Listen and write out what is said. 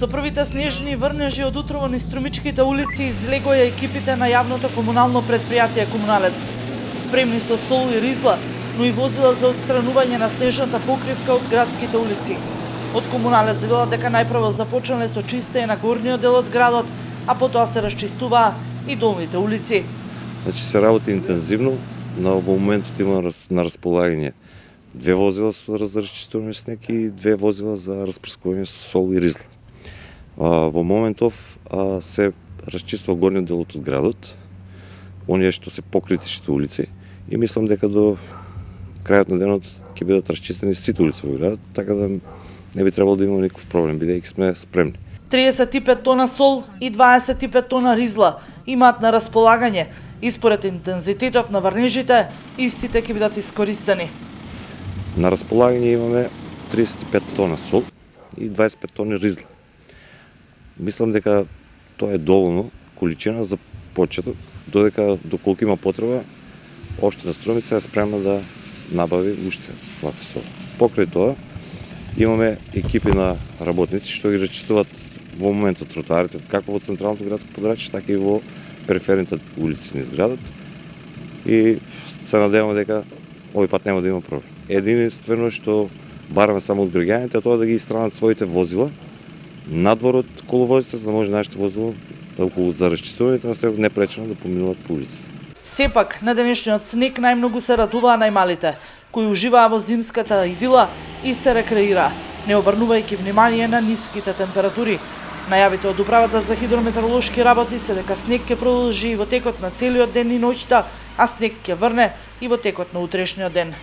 Со првите снежни врнежи од утрово низ струмичките улици излегоја екипите на јавното комунално предпријатие Комуналец. Спремни со сол и ризла, но и возила за отстранување на снежната покривка од градските улици. Од Комуналец велат дека најпрво започнале со чистење на горниот дел од градот, а потоа се расчистуваа и долните улици. Значи се работи интензивно, во моментот има на располагање 2 возила со разчистување снег и 2 возила за распрскување со сол и ризла. Во моментов се расчистува горниот дел од градот, оние што се покритишните улици, и мислам дека до крајот на денот ќе бидат расчистени сите улици во градот, така да не би требало да имаме никаков проблем, бидејќи сме спремни. 35 тона сол и 25 тона ризла имаат на располагање и според интензитетот на врнежите, истите ќе бидат искористени. На располагање имаме 35 тона сол и 25 тони ризла. Мислам дека тоа е доволно количина за почеток, додека доколку има потреба, општина Струмица е спремна да набави уште ваква сол. Покрај тоа, имаме екипи на работници што ги расчистуваат во моментот тротоарите, како во централното градско подрачје, така и во периферните улици низ градот. И се надеваме дека овој пат нема да има проблем. Единствено што бараме само од граѓаните е тоа да ги истранат своите возила надвор од коловозите, за да може нашите возила да околу за расчистувањето на снегот непречено да поминуваат по улиците. Сепак, на денешниот снег најмногу се радуваа најмалите, кои уживаа во зимската идила и се рекреираа, не обрнувајќи внимание на ниските температури. Најавите од управата за хидрометеоролошки работи се дека снег ќе продолжи и во текот на целиот ден и ноќта, а снег ќе врне и во текот на утрешниот ден.